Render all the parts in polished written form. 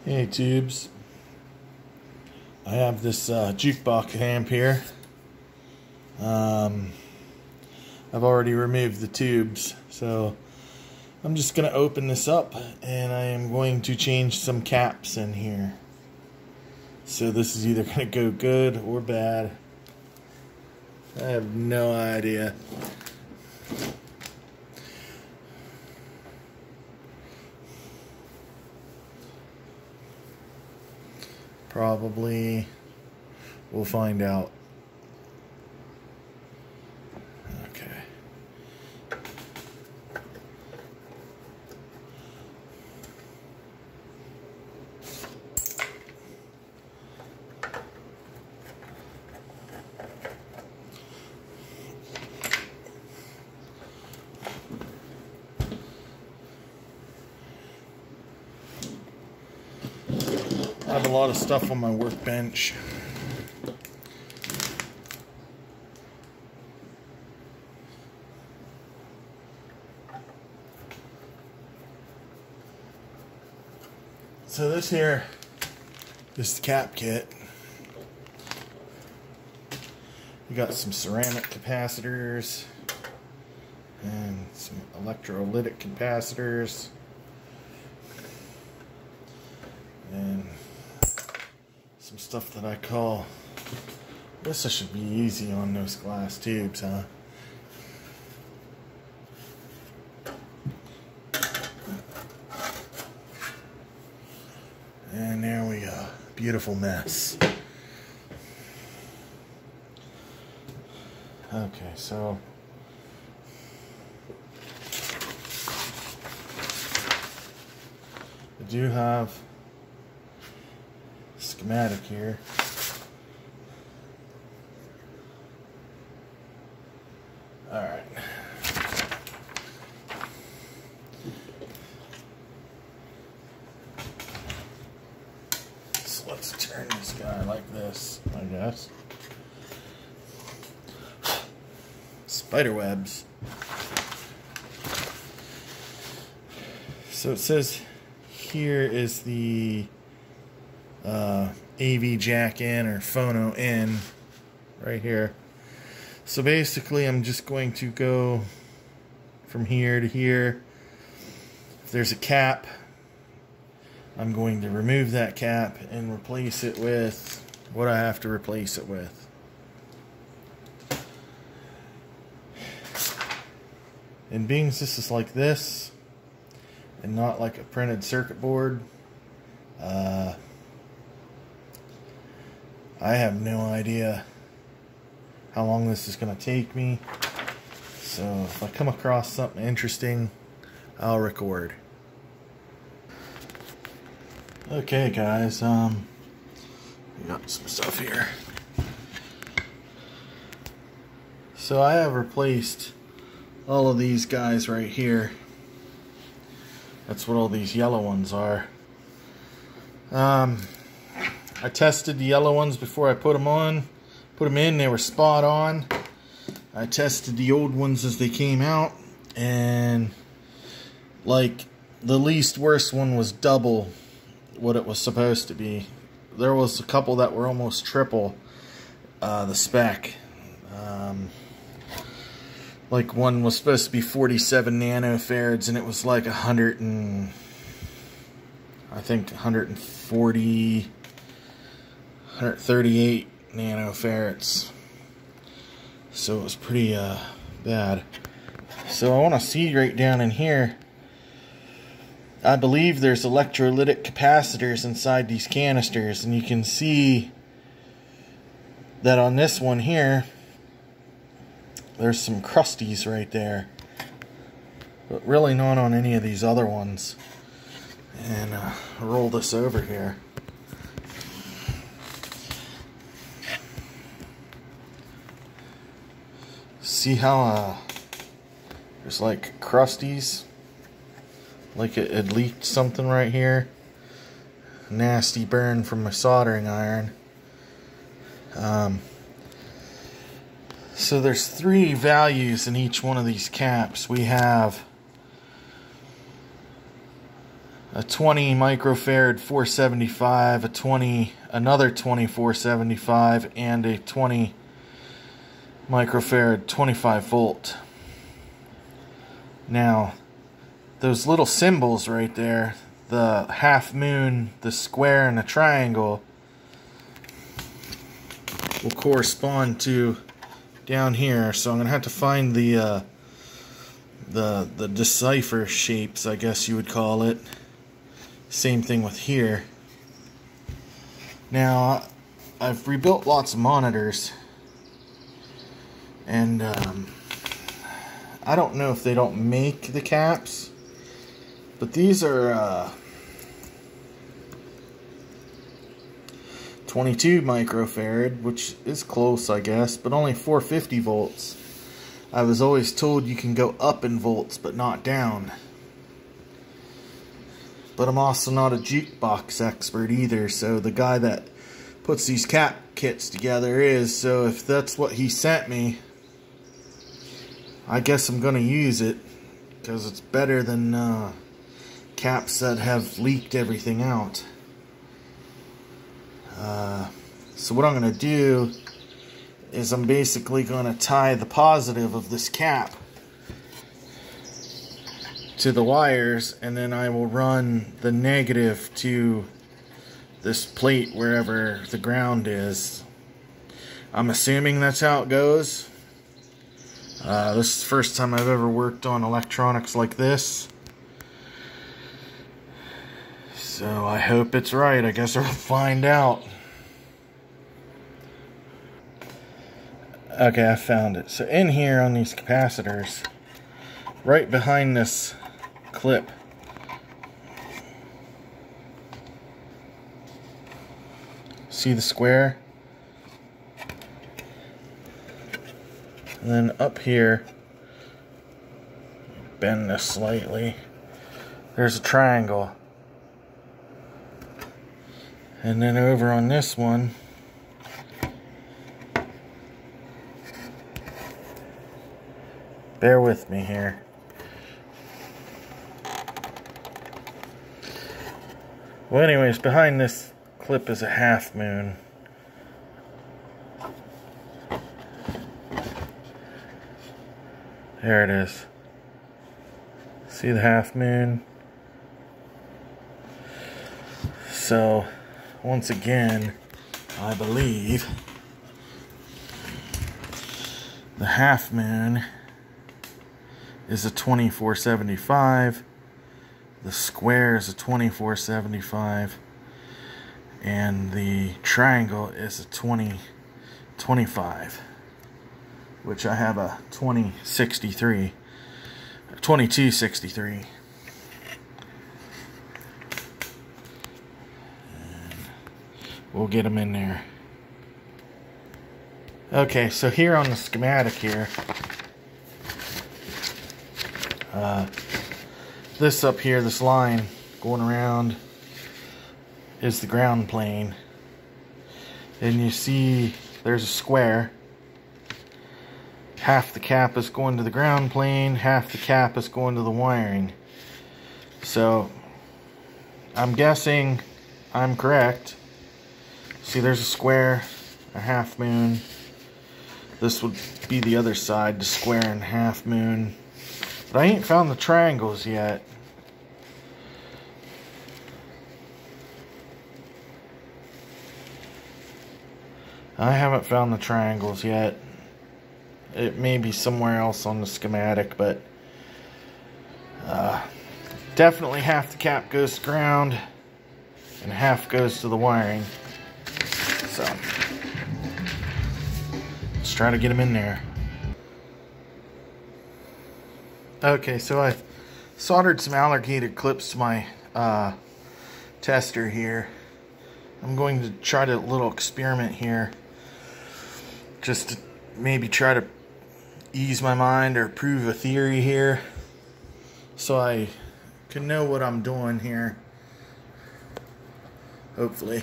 Hey tubes, I have this jukebox amp here. I've already removed the tubes, so I'm just going to open this up and I am going to change some caps in here. So this is either going to go good or bad. I have no idea. Probably we'll find out. Okay. I have a lot of stuff on my workbench. So this here is the cap kit. You got some ceramic capacitors and some electrolytic capacitors and some stuff that I call, I guess I should be easy on those glass tubes, huh? And there we go. Beautiful mess. Okay, so I do have a schematic here. Alright. So let's turn this guy like this, I guess. Spider webs. So it says here is the AV jack in or phono in right here. So basically I'm just going to go from here to here. If there's a cap, I'm going to remove that cap and replace it with what I have to replace it with. And being this is like this and not like a printed circuit board, I have no idea how long this is going to take me. So if I come across something interesting, I'll record. Okay guys, we got some stuff here. So I have replaced all of these guys right here. That's what all these yellow ones are. I tested the yellow ones before I put them in, they were spot on. I tested the old ones as they came out, and like the least worst one was double what it was supposed to be. There was a couple that were almost triple the spec. Like one was supposed to be 47 nanofarads and it was like 138 nanofarads. So it was pretty bad. So I want to see right down in here. I believe there's electrolytic capacitors inside these canisters, and you can see that on this one here there's some crusties right there, but really not on any of these other ones. And roll this over here. See how there's like crusties, like it had leaked something right here. Nasty burn from my soldering iron. So there's 3 values in each one of these caps. We have a 20 microfarad 475, another 20 475, and a 20 microfarad 25 volt. Now, those little symbols right there, the half moon, the square, and the triangle, will correspond to down here. So I'm gonna have to find the decipher shapes, I guess you would call it. Same thing with here. Now, I've rebuilt lots of monitors, and I don't know if they don't make the caps, but these are 22 microfarad, which is close, I guess, but only 450 volts. I was always told you can go up in volts, but not down. But I'm also not a jukebox expert either, so the guy that puts these cap kits together is, so if that's what he sent me, I guess I'm gonna use it, because it's better than caps that have leaked everything out. So what I'm gonna do is I'm basically gonna tie the positive of this cap to the wires, and then I will run the negative to this plate wherever the ground is. I'm assuming that's how it goes. This is the first time I've ever worked on electronics like this, so I hope it's right. I guess we'll find out. Okay, I found it. So in here on these capacitors, right behind this clip, see the square? And then up here, bend this slightly, there's a triangle. And then over on this one, bear with me here. Well, anyways, behind this clip is a half moon. There it is. See the half moon? So, once again, I believe the half moon is a 2475, the square is a 2475, and the triangle is a 2025, which I have a 2063, 2263. And we'll get them in there. Okay, so here on the schematic here, this up here, this line going around, is the ground plane. And you see there's a square. Half the cap is going to the ground plane, half the cap is going to the wiring. So I'm guessing I'm correct. See, there's a square, a half moon. This would be the other side, the square and half moon. But I ain't found the triangles yet. I haven't found the triangles yet. It may be somewhere else on the schematic, but definitely half the cap goes to ground and half goes to the wiring. So let's try to get them in there. Okay, so I soldered some alligator clips to my tester here. I'm going to try a little experiment here, just to maybe try to ease my mind or prove a theory here, so I can know what I'm doing here, hopefully.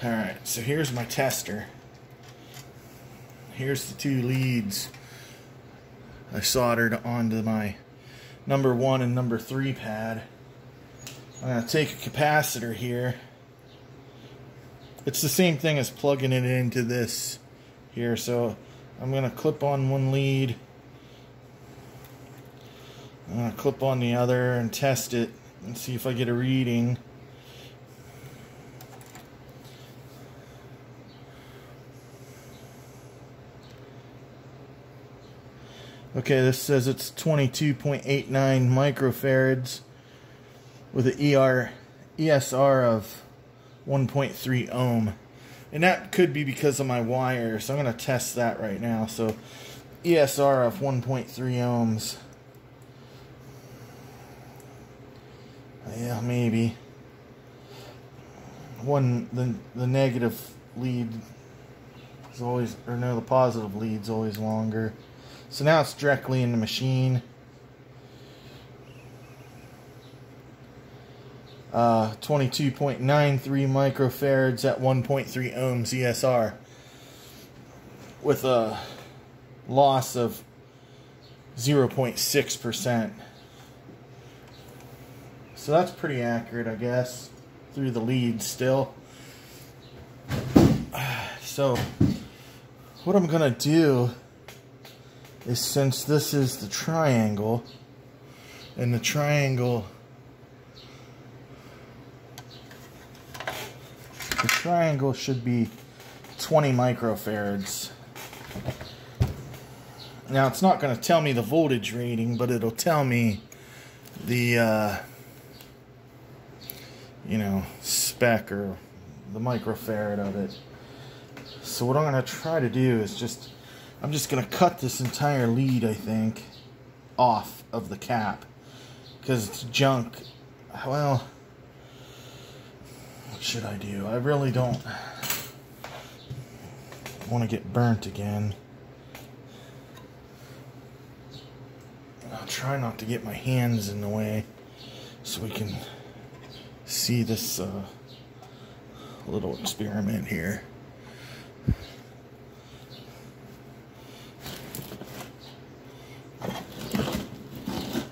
Alright, so here's my tester. Here's the two leads. I soldered onto my number 1 and number 3 pad. I'm going to take a capacitor here. It's the same thing as plugging it into this here, so I'm going to clip on one lead. I'm going to clip on the other and test it and see if I get a reading. Okay, this says it's 22.89 microfarads with an ESR of 1.3 ohm. And that could be because of my wire, so I'm going to test that right now. So ESR of 1.3 ohms. Yeah, maybe. The negative lead is always, or no, the positive lead's always longer. So now it's directly in the machine. 22.93 microfarads at 1.3 ohms ESR with a loss of 0.6%. So that's pretty accurate, I guess, through the lead still. So what I'm gonna do is, since this is the triangle, and the triangle should be 20 microfarads. Now it's not going to tell me the voltage rating, but it'll tell me the spec or the microfarad of it. So what I'm going to try to do is I'm just going to cut this entire lead, I think, off of the cap, because it's junk. Well, what should I do? I really don't want to get burnt again. I'll try not to get my hands in the way so we can see this little experiment here.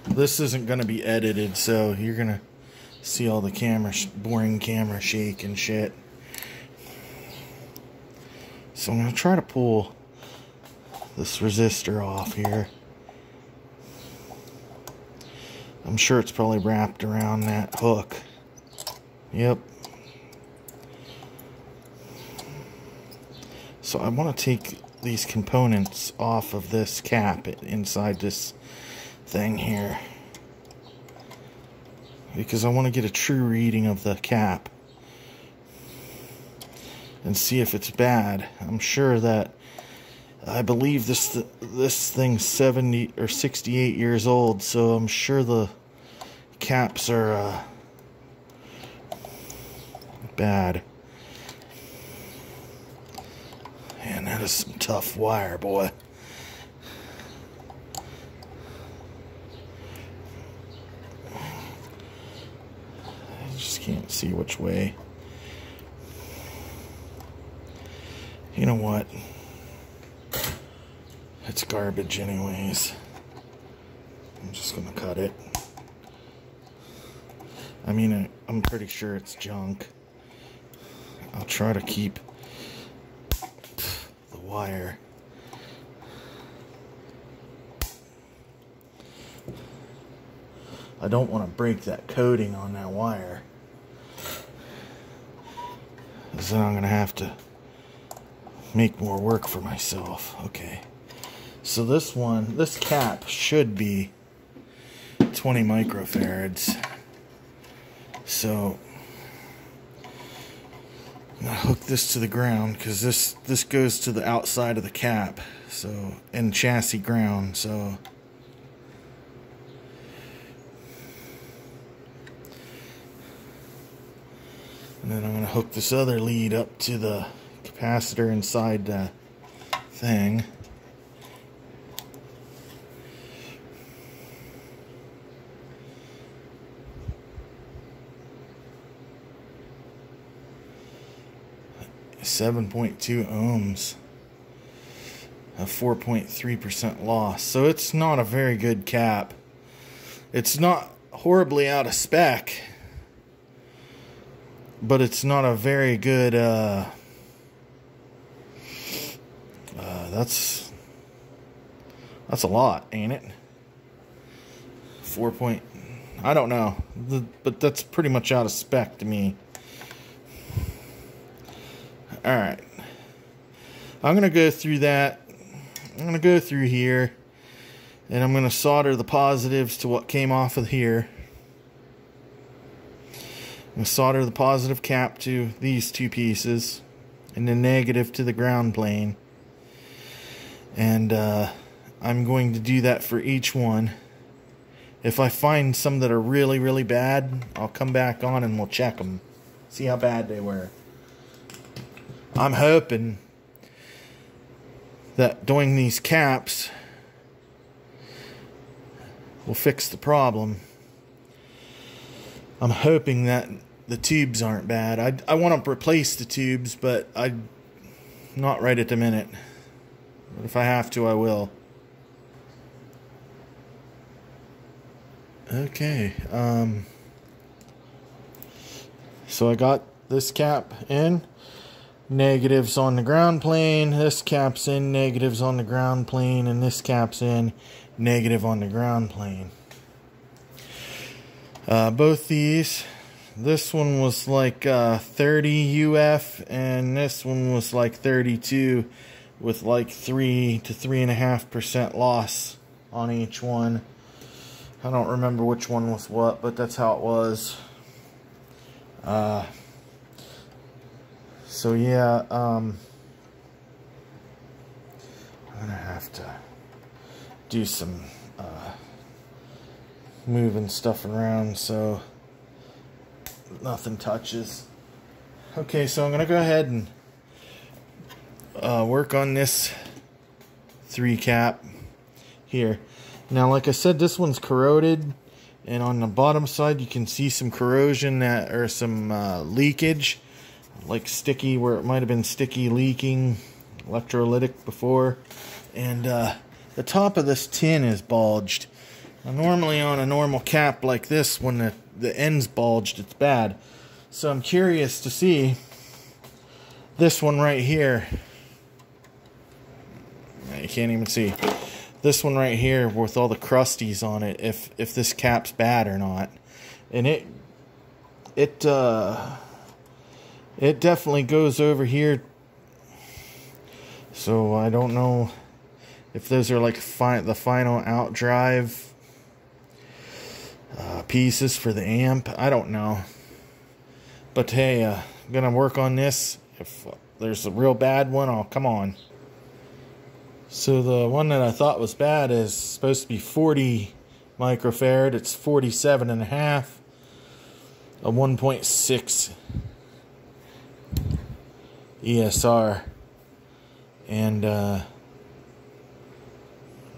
This isn't going to be edited, so you're going to see all the boring camera shake and shit. So I'm going to try to pull this resistor off here. I'm sure it's probably wrapped around that hook. Yep. So I want to take these components off of this cap inside this thing here, because I want to get a true reading of the cap and see if it's bad. I'm sure that, I believe this thing's 70 or 68 years old, so I'm sure the caps are bad. Man, that is some tough wire, boy. Can't see which way. You know what? It's garbage anyways. I'm just gonna cut it. I mean, I'm pretty sure it's junk. I'll try to keep the wire. I don't want to break that coating on that wire, because then I'm going to have to make more work for myself. Okay. So this cap should be 20 microfarads. So I'm going to hook this to the ground, because this goes to the outside of the cap. So, and chassis ground. So and then I'm going to hook this other lead up to the capacitor inside the thing. .2 ohms. a 4.3% loss. So it's not a very good cap. It's not horribly out of spec, but it's not a very good, that's a lot, ain't it? 4 point, I don't know, but that's pretty much out of spec to me. Alright, I'm going to go through that. I'm going to go through here, and I'm going to solder the positives to what came off of here. I'm going to solder the positive cap to these two pieces, and the negative to the ground plane. And I'm going to do that for each one. If I find some that are really, really bad, I'll come back on and we'll check them. See how bad they were. I'm hoping that doing these caps will fix the problem. I'm hoping that the tubes aren't bad. I want to replace the tubes, but not right at the minute. But if I have to, I will. Okay. So I got this cap in. Negatives on the ground plane. This cap's in. Negatives on the ground plane. And this cap's in. Negative on the ground plane. Both these. This one was like 30 UF. And this one was like 32. With like 3 to 3.5% loss on each one. I don't remember which one was what, but that's how it was. So yeah, I'm gonna have to do some moving stuff around so nothing touches. Okay, so I'm gonna go ahead and work on this 3 cap here. Now, like I said, this one's corroded, and on the bottom side you can see some corrosion or some leakage, like sticky, where it might have been sticky leaking, electrolytic before. And the top of this tin is bulged. Now, normally on a normal cap like this, when the end's bulged, it's bad. So I'm curious to see this one right here. You can't even see. This one right here with all the crusties on it, if this cap's bad or not. And it definitely goes over here. So I don't know if those are like the final out drive pieces for the amp. I don't know. But hey, I'm gonna work on this. If there's a real bad one, I'll come on. So the one that I thought was bad is supposed to be 40 microfarad. It's 47.5. A 1.6 ESR. And I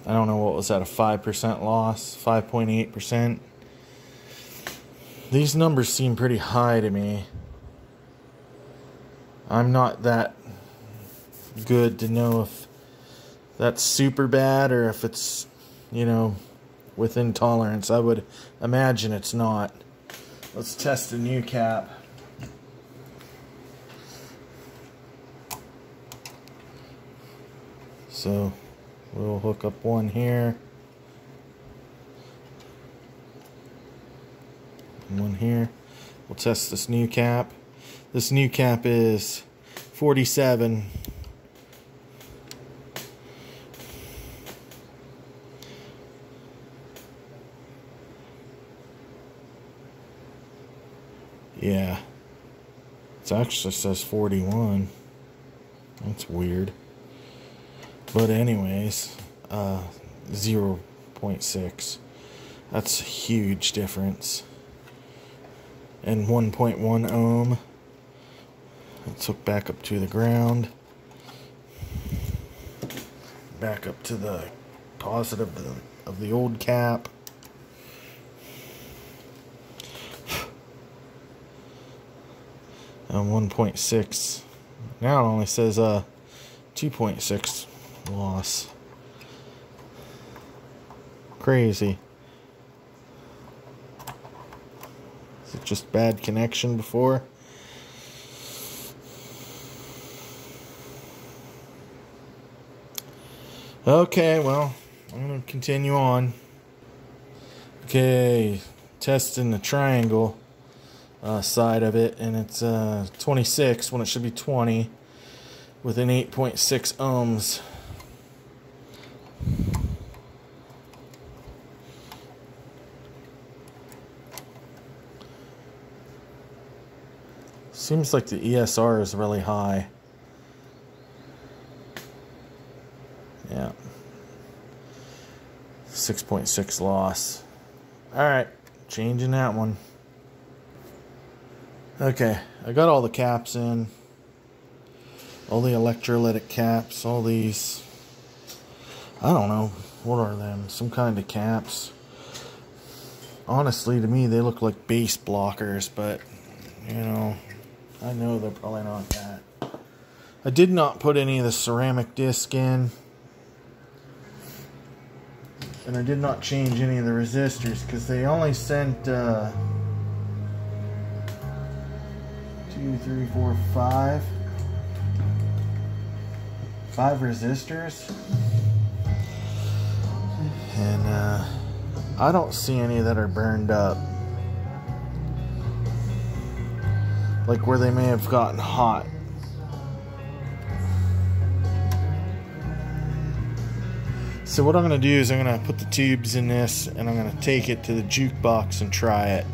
don't know, what was that, a 5% loss? 5.8%. These numbers seem pretty high to me. I'm not that good to know if that's super bad or if it's, you know, within tolerance. I would imagine it's not. Let's test a new cap. So we'll hook up one here, and one here. We'll test this new cap. This new cap is 47. Yeah, it actually says 41. That's weird. But anyways, 0.6. That's a huge difference. And 1.1 ohm. Let's hook back up to the ground. Back up to the positive of the old cap. And 1.6. Now it only says 2.6 loss. Crazy. Is it just bad connection before? Okay, well, I'm going to continue on. Okay, testing the triangle side of it, and it's 26 when it should be 20 with an 8.6 ohms. Seems like the ESR is really high. Yeah. 6.6 loss. Alright, changing that one. Okay, I got all the caps in. All the electrolytic caps, all these. I don't know. What are them? Some kind of caps. Honestly, to me, they look like base blockers, but, you know, I know they're probably not that. I did not put any of the ceramic disc in. And I did not change any of the resistors because they only sent 2, 3, 4, 5 resistors. And I don't see any that are burned up. Like where they may have gotten hot. So what I'm going to do is I'm going to put the tubes in this and I'm going to take it to the jukebox and try it.